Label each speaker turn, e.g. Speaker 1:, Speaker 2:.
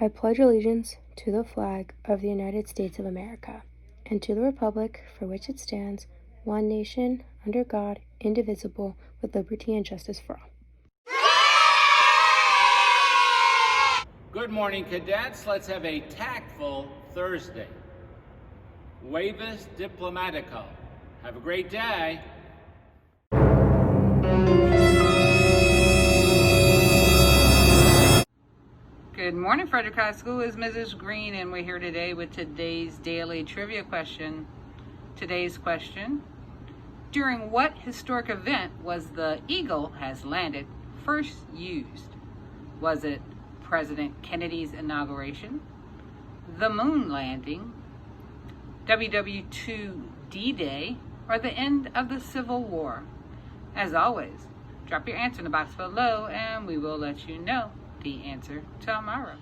Speaker 1: I pledge allegiance to the flag of the United States of America and to the republic for which it stands, one nation, under God, indivisible, with liberty and justice for all.
Speaker 2: Good morning, cadets. Let's have a tactful Thursday. Wavis Diplomatico. Have a great day.
Speaker 3: Good morning, Frederick High School. It's Mrs. Green, and we're here today with today's daily trivia question. Today's question: during what historic event was the Eagle has landed first used? Was it President Kennedy's inauguration, the moon landing, WW2 D-Day, or the end of the Civil War? As always, drop your answer in the box below and we will let you know the answer tomorrow.